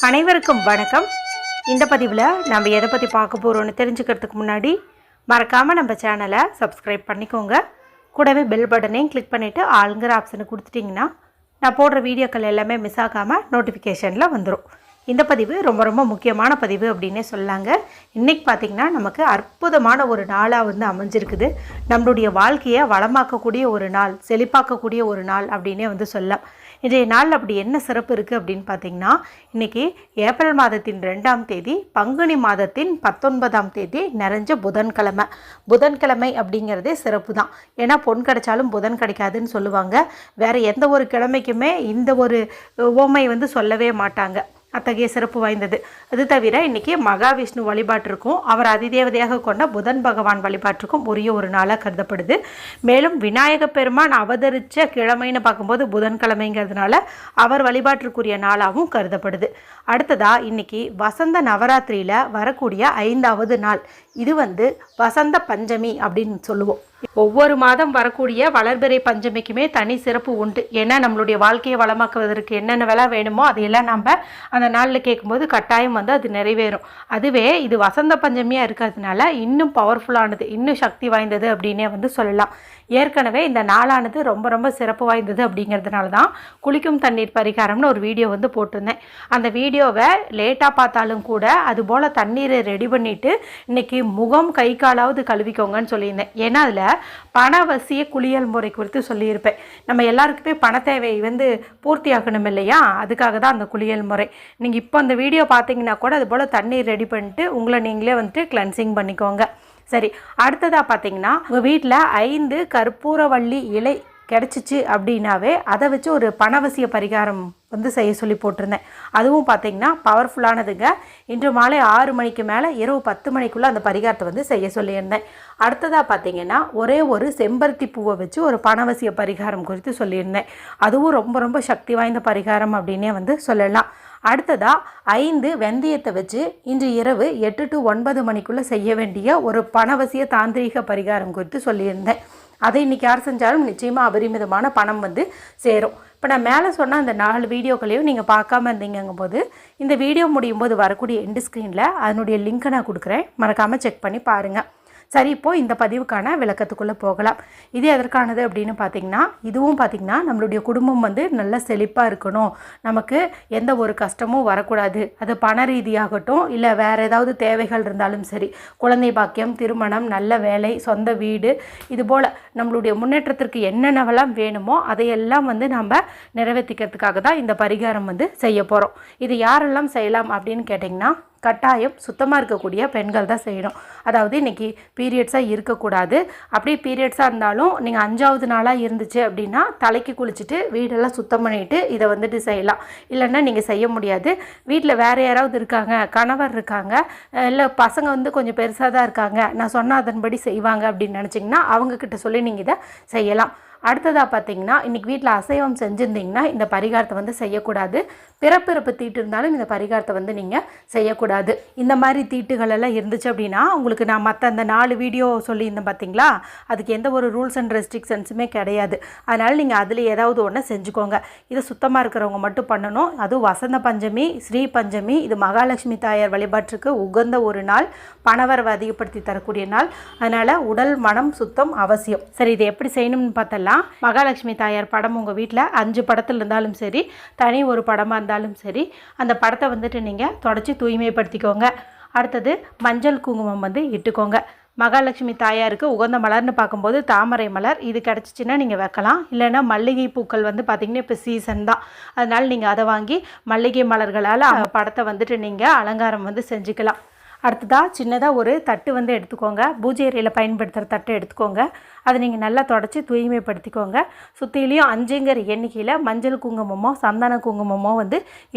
அனைவருக்கும் வணக்கம். இந்த பதிவில் நம்ம எதை பற்றி பார்க்க போகிறோன்னு தெரிஞ்சுக்கிறதுக்கு முன்னாடி மறக்காமல் நம்ம சேனலை சப்ஸ்கிரைப் பண்ணிக்கோங்க. கூடவே பெல் பட்டனையும் கிளிக் பண்ணிவிட்டு ஆளுங்கிற ஆப்ஷனை கொடுத்துட்டிங்கன்னா நான் போடுற வீடியோக்கள் எல்லாமே மிஸ் ஆகாமல் நோட்டிஃபிகேஷனில் வந்துடும். இந்த பதிவு ரொம்ப முக்கியமான பதிவு அப்படின்னே சொல்லாங்க. இன்றைக்கி பார்த்திங்கன்னா நமக்கு அற்புதமான ஒரு நாளாக அமைஞ்சிருக்குது. நம்மளுடைய வாழ்க்கையை வளமாக்கக்கூடிய ஒரு நாள், செழிப்பாக்கக்கூடிய ஒரு நாள் அப்படின்னே சொல்லலாம். இன்றைய நாள் அப்படி என்ன சிறப்பு இருக்குது அப்படின்னு பார்த்திங்கன்னா, இன்றைக்கி ஏப்ரல் மாதத்தின் 2ஆம் தேதி, பங்குனி மாதத்தின் 19ஆம் தேதி நிறைஞ்ச புதன்கிழமை. புதன்கிழமை அப்படிங்கிறதே சிறப்பு தான். ஏன்னா பொன் கிடைச்சாலும் புதன் கிடைக்காதுன்னு சொல்லுவாங்க. வேறு எந்த ஒரு கிழமைக்குமே இந்த ஒரு உவமை சொல்லவே மாட்டாங்க. அத்தகைய சிறப்பு வாய்ந்தது. அது தவிர இன்றைக்கி மகாவிஷ்ணு வழிபாட்டிற்கும் அவர் அதிதேவதையாக கொண்ட புதன் பகவான் வழிபாட்டிற்கும் உரிய ஒரு நாளாக கருதப்படுது. மேலும் விநாயக பெருமான் அவதரித்த கிழமைன்னு பார்க்கும்போது புதன்கிழமைங்கிறதுனால அவர் வழிபாட்டிற்குரிய நாளாகவும் கருதப்படுது. அடுத்ததாக இன்றைக்கி வசந்த நவராத்திரியில் வரக்கூடிய 5ஆவது நாள். இது வசந்த பஞ்சமி அப்படின்னு சொல்லுவோம். ஒவ்வொரு மாதம் வரக்கூடிய வளர்பிறை பஞ்சமிக்குமே தனி சிறப்பு உண்டு. ஏன்னா நம்மளுடைய வாழ்க்கையை வளமாக்குவதற்கு என்னென்ன வேலை வேணுமோ அதையெல்லாம் நம்ம அந்த நாளில் கேட்கும்போது கட்டாயம் அது நிறைவேறும். அதுவே இது வசந்த பஞ்சமியாக இருக்கிறதுனால இன்னும் பவர்ஃபுல்லானது, இன்னும் சக்தி வாய்ந்தது அப்படின்னே சொல்லலாம். ஏற்கனவே இந்த நாளானது ரொம்ப சிறப்பு வாய்ந்தது அப்படிங்கிறதுனால தான் குளிக்கும் தண்ணீர் பரிகாரம்னு ஒரு வீடியோ போட்டிருந்தேன். அந்த வீடியோவை லேட்டாக பார்த்தாலும் கூட அதுபோல் தண்ணீரை ரெடி பண்ணிவிட்டு இன்றைக்கி முகம் கை காலாவது கழுவிக்கோங்கன்னு சொல்லியிருந்தேன். ஏன்னா அதில் பணவசிய குளியல் முறை குறித்து சொல்லியிருப்பேன். நம்ம எல்லாருக்குமே பண தேவை பூர்த்தி ஆகணும் இல்லையா, அதுக்காக தான் அந்த குளியல் முறை. நீங்கள் இப்போ அந்த வீடியோ பார்த்தீங்கன்னா கூட அதுபோல் தண்ணீர் ரெடி பண்ணிட்டு உங்களை நீங்களே கிளென்சிங் பண்ணிக்கோங்க. சரி, அடுத்ததாக பார்த்தீங்கன்னா உங்கள் வீட்டில் 5 கற்பூரவள்ளி இலை கிடச்சிச்சு அப்படின்னாவே அதை வச்சு ஒரு பணவசிய பரிகாரம் செய்ய சொல்லி போட்டிருந்தேன். அதுவும் பார்த்திங்கன்னா பவர்ஃபுல்லானதுங்க. இன்று மாலை 6 மணிக்கு மேலே இரவு 10 மணிக்குள்ளே அந்த பரிகாரத்தை செய்ய சொல்லியிருந்தேன். அடுத்ததாக பார்த்திங்கன்னா ஒரே ஒரு செம்பருத்தி பூவை வச்சு ஒரு பணவசிய பரிகாரம் குறித்து சொல்லியிருந்தேன். அதுவும் ரொம்ப சக்தி வாய்ந்த பரிகாரம் அப்படின்னே சொல்லலாம். அடுத்ததாக 5 வெந்தயத்தை வச்சு இன்று இரவு 8 to 9 மணிக்குள்ளே செய்ய வேண்டிய ஒரு பணவசிய தாந்திரீக பரிகாரம் குறித்து சொல்லியிருந்தேன். அதை இன்றைக்கி யார் செஞ்சாலும் நிச்சயமாக அபரிமிதமான பணம் சேரும். இப்போ நான் மேலே சொன்ன அந்த 4 வீடியோக்களையும் நீங்கள் பார்க்காம இருந்தீங்கும் போது இந்த வீடியோ முடியும் போது வரக்கூடிய எண்டு ஸ்க்ரீனில் அதனுடைய லிங்க்கை நான் கொடுக்குறேன். மறக்காமல் செக் பண்ணி பாருங்கள். சரி, இப்போது இந்த பதிவுக்கான விளக்கத்துக்குள்ளே போகலாம். இது எதற்கானது அப்படின்னு பார்த்திங்கன்னா, இதுவும் பார்த்திங்கன்னா நம்மளுடைய குடும்பம் நல்ல செழிப்பாக இருக்கணும், நமக்கு எந்த ஒரு கஷ்டமும் வரக்கூடாது. அது பண ரீதியாகட்டும் இல்லை வேறு ஏதாவது தேவைகள் இருந்தாலும் சரி, குழந்தை பாக்கியம், திருமணம், நல்ல வேலை, சொந்த வீடு, இதுபோல் நம்மளுடைய முன்னேற்றத்திற்கு என்னென்னவெல்லாம் வேணுமோ அதையெல்லாம் நம்ம நிறைவேற்றிக்கிறதுக்காக தான் இந்த பரிகாரம் செய்ய போகிறோம். இது யாரெல்லாம் செய்யலாம் அப்படின்னு கேட்டிங்கன்னா, கட்டாயம் சுத்தமாக இருக்கக்கூடிய பெண்கள் தான் செய்யணும். அதாவது இன்றைக்கி பீரியட்ஸாக இருக்கக்கூடாது. அப்படியே பீரியட்ஸாக இருந்தாலும் நீங்கள் 5ஆவது நாளாக இருந்துச்சு அப்படின்னா தலைக்கு குளிச்சுட்டு வீடெல்லாம் சுத்தம் பண்ணிவிட்டு இதை செய்யலாம். இல்லைன்னா நீங்கள் செய்ய முடியாது. வீட்டில் வேறு யாராவது இருக்காங்க, கணவர் இருக்காங்க, இல்லை பசங்க கொஞ்சம் பெருசாக தான் இருக்காங்க, நான் சொன்னால் அதன்படி செய்வாங்க அப்படின்னு நினச்சிங்கன்னா அவங்கக்கிட்ட சொல்லி நீங்கள் இதை செய்யலாம். அடுத்ததாக பார்த்தீங்கன்னா, இன்றைக்கி வீட்டில் அசைவம் செஞ்சுருந்தீங்கன்னா இந்த பரிகாரத்தை செய்யக்கூடாது. பிறப்பிறப்பு தீட்டு இருந்தாலும் இந்த பரிகாரத்தை நீங்கள் செய்யக்கூடாது. இந்த மாதிரி தீட்டுகள் எல்லாம் இருந்துச்சு அப்படின்னா உங்களுக்கு நான் மற்ற அந்த 4 வீடியோ சொல்லியிருந்தேன் பார்த்தீங்களா, அதுக்கு எந்த ஒரு ரூல்ஸ் அண்ட் ரெஸ்ட்ரிக்ஷன்ஸுமே கிடையாது. அதனால் நீங்கள் அதில் ஏதாவது ஒன்று செஞ்சுக்கோங்க. இதை சுத்தமாக இருக்கிறவங்க மட்டும் பண்ணணும். அதுவும் வசந்த பஞ்சமி, ஸ்ரீ பஞ்சமி, இது மகாலட்சுமி தாயார் வழிபாட்டிற்கு உகந்த ஒரு நாள், பணவரவை அதிகப்படுத்தி தரக்கூடிய நாள். அதனால் உடல் மனம் சுத்தம் அவசியம். சரி, இதை எப்படி செய்யணும்னு பார்த்தலாம். மகாலட்சுமி தாயார் படம் உங்கள் வீட்டில் 5 படத்தில் இருந்தாலும் சரி, தனி ஒரு படமாக இருந்தாலும் சரி, அந்த படத்தை நீங்கள் தொடச்சி தூய்மைப்படுத்திக்கோங்க. அடுத்தது மஞ்சள் குங்குமம் இட்டுக்கோங்க. மகாலட்சுமி தாயாருக்கு உகந்த மலர்னு பார்க்கும்போது தாமரை மலர், இது கிடச்சிச்சின்னா நீங்கள் வைக்கலாம். இல்லைன்னா மல்லிகை பூக்கள் பார்த்திங்கன்னா இப்போ சீசன் தான், அதனால் நீங்கள் அதை வாங்கி மல்லிகை மலர்களால் படத்தை நீங்கள் அலங்காரம் செஞ்சுக்கலாம். அடுத்ததாக சின்னதாக ஒரு தட்டு எடுத்துக்கோங்க. பூஜை அறையில் பயன்படுத்துகிற தட்டை எடுத்துக்கோங்க. அதை நீங்கள் நல்லா தொடச்சி தூய்மைப்படுத்திக்கோங்க. சுற்றிலையும் 5ங்கிற எண்ணிக்கையில் மஞ்சள் குங்குமமோ சந்தன குங்குமமோ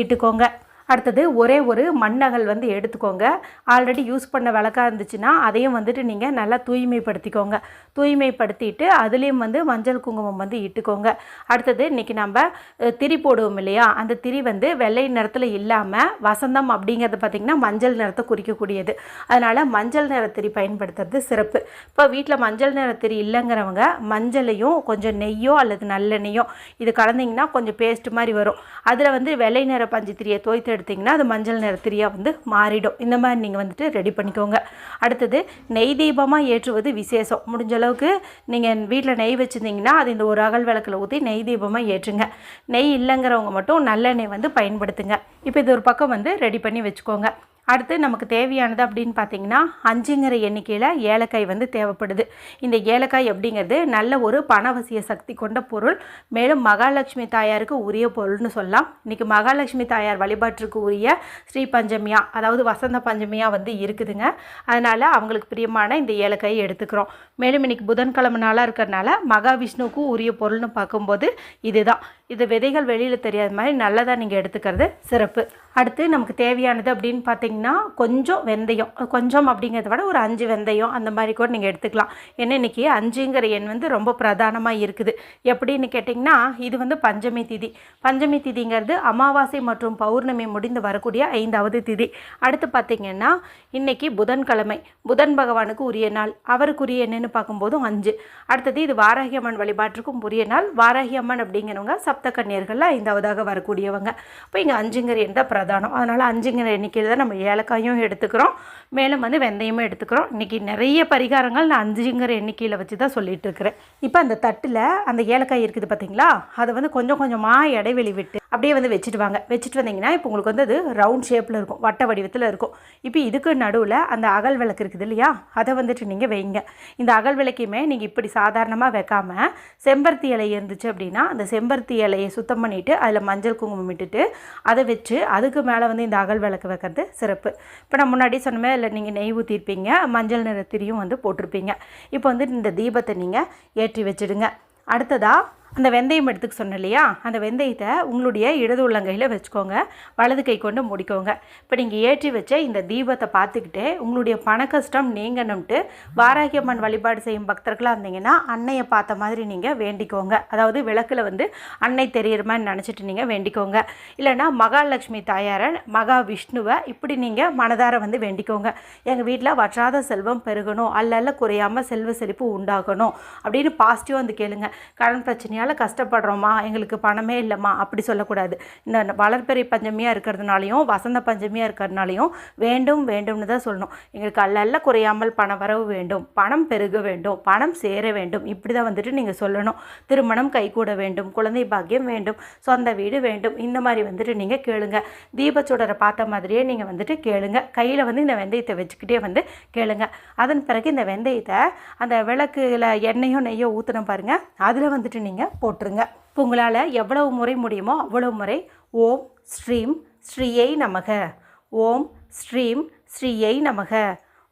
இட்டுக்கோங்க. அடுத்தது ஒரே ஒரு மண்ணகல் எடுத்துக்கோங்க. ஆல்ரெடி யூஸ் பண்ண விளக்காக இருந்துச்சுன்னா அதையும் நீங்கள் நல்லா தூய்மைப்படுத்திக்கோங்க. தூய்மைப்படுத்திட்டு அதுலேயும் மஞ்சள் குங்குமம் இட்டுக்கோங்க. அடுத்தது இன்றைக்கி நம்ம திரி போடுவோம் இல்லையா, அந்த திரி வெள்ளை நிறத்தில் இல்லாமல் வசந்தம் அப்படிங்கிறது பார்த்திங்கன்னா மஞ்சள் நிறத்தை குறிக்கக்கூடியது. அதனால் மஞ்சள் நிற திரி பயன்படுத்துறது சிறப்பு. இப்போ வீட்டில் மஞ்சள் நிற திரி இல்லைங்கிறவங்க மஞ்சளையும் கொஞ்சம் நெய்யோ அல்லது நல்லெண்ணெய்யோ இது கலந்திங்கன்னா கொஞ்சம் பேஸ்ட் மாதிரி வரும். அதில் வெள்ளை நிற பஞ்சு திரியை தோய்த்து எடுத்திங்கன்னா அது மஞ்சள் நிற திரியாக வந்து மாறிடும். இந்த மாதிரி நீங்கள் வந்துட்டு ரெடி பண்ணிக்கோங்க. அடுத்தது நெய் தீபமாக ஏற்றுவது விசேஷம். முடிஞ்ச அளவுக்கு நீங்கள் வீட்டில் நெய் வச்சுருந்தீங்கன்னா அது இந்த ஒரு அகல் விளக்கில் ஊற்றி நெய் தீபமாக ஏற்றுங்க. நெய் இல்லைங்கிறவங்க மட்டும் நல்லெண்ணெய் வந்து பயன்படுத்துங்க. இப்போ இது ஒரு பக்கம் வந்து ரெடி பண்ணி வச்சுக்கோங்க. அடுத்து நமக்கு தேவையானது அப்படின்னு பார்த்தீங்கன்னா 5ங்கிற எண்ணிக்கையில் ஏலக்காய் வந்து தேவைப்படுது. இந்த ஏலக்காய் அப்படிங்கிறது நல்ல ஒரு பணவசிய சக்தி கொண்ட பொருள். மேலும் மகாலட்சுமி தாயாருக்கு உரிய பொருள்னு சொல்லலாம். இன்றைக்கி மகாலட்சுமி தாயார் வழிபாட்டிற்கு உரிய ஸ்ரீ பஞ்சமியா, அதாவது வசந்த பஞ்சமியா வந்து இருக்குதுங்க. அதனால் அவங்களுக்கு பிரியமான இந்த ஏலக்காயை எடுத்துக்கிறோம். மேலும் இன்றைக்கி புதன்கிழமை நாளாக இருக்கிறதுனால மகாவிஷ்ணுவுக்கும் உரிய பொருள்னு பார்க்கும்போது இதுதான். இது விதைகள் வெளியில் தெரியாத மாதிரி நல்லதாக நீங்கள் எடுத்துக்கிறது சிறப்பு. அடுத்து நமக்கு தேவையானது அப்படின்னு பார்த்தீங்கன்னா கொஞ்சம் வெந்தயம், கொஞ்சம் அப்படிங்கிறத விட ஒரு 5 வெந்தயம் அந்த மாதிரி கூட நீங்கள் எடுத்துக்கலாம். ஏன்னா இன்றைக்கி 5ங்கிற எண் வந்து ரொம்ப பிரதானமாக இருக்குது. எப்படின்னு கேட்டிங்கன்னா இது வந்து பஞ்சமி திதி. பஞ்சமி திதிங்கிறது அமாவாசை மற்றும் பௌர்ணமி முடிந்து வரக்கூடிய 5வது திதி. அடுத்து பார்த்திங்கன்னா இன்றைக்கி புதன்கிழமை, புதன் பகவானுக்கு உரிய நாள், அவருக்குரிய எண்ணுன்னு பார்க்கும்போது 5. அடுத்தது இது வாராகி அம்மன் வழிபாட்டிற்கும் உரிய நாள். வாராகி அம்மன் அப்படிங்கிறவங்க சப்த கன்னியர்களில் 5வதாக வரக்கூடியவங்க. இப்போ இங்கே 5ங்கிற எண் தான் பிரதானம். அதனால் 5ங்கிற எண்ணிக்கையில் தான் நம்ம ஏலக்காயும் எடுத்துக்கிறோம், மேலும் வந்து வெந்தயமும் எடுத்துக்கிறோம். இன்றைக்கி நிறைய பரிகாரங்கள் நான் 5ங்கிற எண்ணிக்கையில் வச்சு தான் சொல்லிட்டு இருக்கிறேன். இப்போ அந்த தட்டில் அந்த ஏலக்காய் இருக்குது பார்த்தீங்களா, அதை வந்து கொஞ்சம் கொஞ்சமாக இடைவெளி விட்டு அப்படியே வந்து வச்சுட்டு வாங்க. வச்சுட்டு வந்தீங்கன்னா இப்போ உங்களுக்கு வந்து அது ரவுண்ட் ஷேப்பில் இருக்கும், வட்ட வடிவத்தில் இருக்கும். இப்போ இதுக்கு நடுவில் அந்த அகல் விளக்கு இருக்குது இல்லையா, அதை வந்துட்டு நீங்கள் வைங்க. இந்த அகல் விளக்கையுமே நீங்கள் இப்படி சாதாரணமாக வைக்காமல் செம்பருத்தி இலை இருந்துச்சு அப்படின்னா அந்த செம்பருத்தி இலையை சுத்தம் பண்ணிவிட்டு அதில் மஞ்சள் குங்குமம் இட்டுட்டு அதை வச்சு அதுக்கு மேலே வந்து இந்த அகல் விளக்கு வைக்கிறது சிறப்பு. இப்போ நான் முன்னாடி சொன்னமே இல்லை, நீங்கள் நெய் ஊற்றிருப்பீங்க, மஞ்சள் நிறத்திரியும் வந்து போட்டிருப்பீங்க. இப்போ வந்து இந்த தீபத்தை நீங்கள் ஏற்றி வச்சுடுங்க. அடுத்ததாக அந்த வெந்தயம் எடுத்துக்க சொன்னேன் இல்லையா, அந்த வெந்தயத்தை உங்களுடைய இடது உள்ளங்கையில் வச்சுக்கோங்க, வலது கை கொண்டு முடிக்கோங்க. இப்போ நீங்கள் ஏற்றி வச்ச இந்த தீபத்தை பார்த்துக்கிட்டே உங்களுடைய பண கஷ்டம் நீங்கணும்ட்டு வாராகி அம்மன் வழிபாடு செய்யும் பக்தர்களாக இருந்தீங்கன்னா அன்னையை பார்த்த மாதிரி நீங்கள் வேண்டிக்கோங்க. அதாவது விளக்கில் வந்து அன்னை தெரிகிற மாதிரி நினச்சிட்டு நீங்கள் வேண்டிக்கோங்க. இல்லைனா மகாலட்சுமி தாயாரை, மகாவிஷ்ணுவை இப்படி நீங்கள் மனதார வந்து வேண்டிக்கோங்க. எங்கள் வீட்டில் வற்றாத செல்வம் பெருகணும், அல்ல குறையாமல் செல்வ செழிப்பு உண்டாகணும் அப்படின்னு பாசிட்டிவாக வந்து கேளுங்க. கடன் பிரச்சனை கஷ்டப்படுறோமா, எங்களுக்கு பணமே இல்லைம்மா அப்படி சொல்லக்கூடாது. இந்த வளர்பிறை பஞ்சமியாக இருக்கிறதுனாலையும் வசந்த பஞ்சமியாக இருக்கிறதுனாலையும் வேண்டும் வேண்டும்னு தான் சொல்லணும். எங்களுக்கு அல்ல குறையாமல் பண வரவு வேண்டும், பணம் பெருக வேண்டும், பணம் சேர வேண்டும், இப்படி தான் வந்துட்டு நீங்கள் சொல்லணும். திருமணம் கைகூட வேண்டும், குழந்தை பாக்கியம் வேண்டும், சொந்த வீடு வேண்டும், இந்த மாதிரி வந்துட்டு நீங்கள் கேளுங்க. தீபச்சுடரை பார்த்த மாதிரியே நீங்கள் வந்துட்டு கேளுங்க. கையில் வந்து இந்த வெந்தயத்தை வச்சுக்கிட்டே வந்து கேளுங்க. அதன் பிறகு இந்த வெந்தயத்தை அந்த விளக்குல எண்ணெயோ நெய்யோ ஊற்றின பாருங்கள், அதில் வந்துட்டு நீங்கள் போட்டுருங்க. இப்போ உங்களால் எவ்வளவு முறை முடியுமோ அவ்வளவு முறை ஓம் ஸ்ரீம் ஸ்ரீயை நமக, ஓம் ஸ்ரீம் ஸ்ரீயை நமக,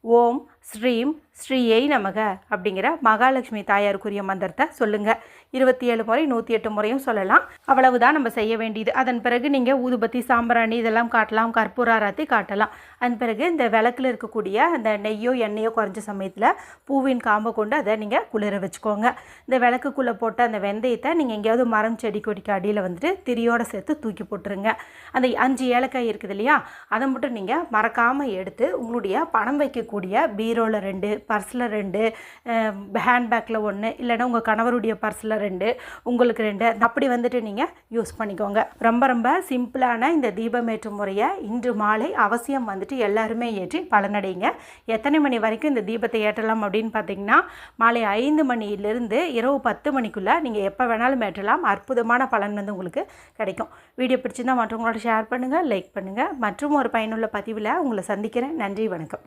ஓம் ஸ்ரீம் ஸ்ரீயை நமக அப்படிங்கிற மகாலட்சுமி தாயாருக்குரிய மந்திரத்தை சொல்லுங்கள். 27 முறை 108 முறையும் சொல்லலாம். அவ்வளவுதான் நம்ம செய்ய வேண்டியது. அதன் பிறகு நீங்கள் ஊதுபத்தி, சாம்பிராணி இதெல்லாம் காட்டலாம், கற்பூர ஆரத்தி காட்டலாம். அதன் பிறகு இந்த விளக்கில் இருக்கக்கூடிய அந்த நெய்யோ எண்ணெயோ குறைஞ்ச சமயத்தில் பூவின் காம்பை கொண்டு அதை நீங்கள் குளிர வச்சுக்கோங்க. இந்த விளக்குக்குள்ளே போட்ட அந்த வெந்தயத்தை நீங்கள் எங்கேயாவது மரம் செடி கொடிக்கு அடியில் வந்துட்டு திரியோடு சேர்த்து தூக்கி போட்டுருங்க. அந்த 5 ஏலக்காய் இருக்குது இல்லையா, அதை மட்டும் நீங்கள் மறக்காமல் எடுத்து உங்களுடைய பணம் வைக்கக்கூடிய பீரோவில் 2, பர்ஸில் 2, ஹேண்ட்பேக்கில் 1, இல்லைன்னா உங்கள் கணவருடைய பர்ஸில் 2, உங்களுக்கு 2 அப்படி வந்துட்டு நீங்கள் யூஸ் பண்ணிக்கோங்க. ரொம்ப ரொம்ப சிம்பிளான இந்த தீபமேற்றும் முறையை இன்று மாலை அவசியம் வந்துட்டு எல்லாருமே ஏற்றி பலனடைங்க. எத்தனை மணி வரைக்கும் இந்த தீபத்தை ஏற்றலாம் அப்படின்னு பார்த்தீங்கன்னா மாலை 5 மணியிலிருந்து இரவு 10 மணிக்குள்ளே நீங்கள் எப்போ வேணாலும் ஏற்றலாம். அற்புதமான பலன் வந்து உங்களுக்கு கிடைக்கும். வீடியோ பிடிச்சிருந்தால் மற்றவங்களோட ஷேர் பண்ணுங்கள், லைக் பண்ணுங்கள். மற்றும் ஒரு பயனுள்ள பதிவில் உங்களை சந்திக்கிறேன். நன்றி, வணக்கம்.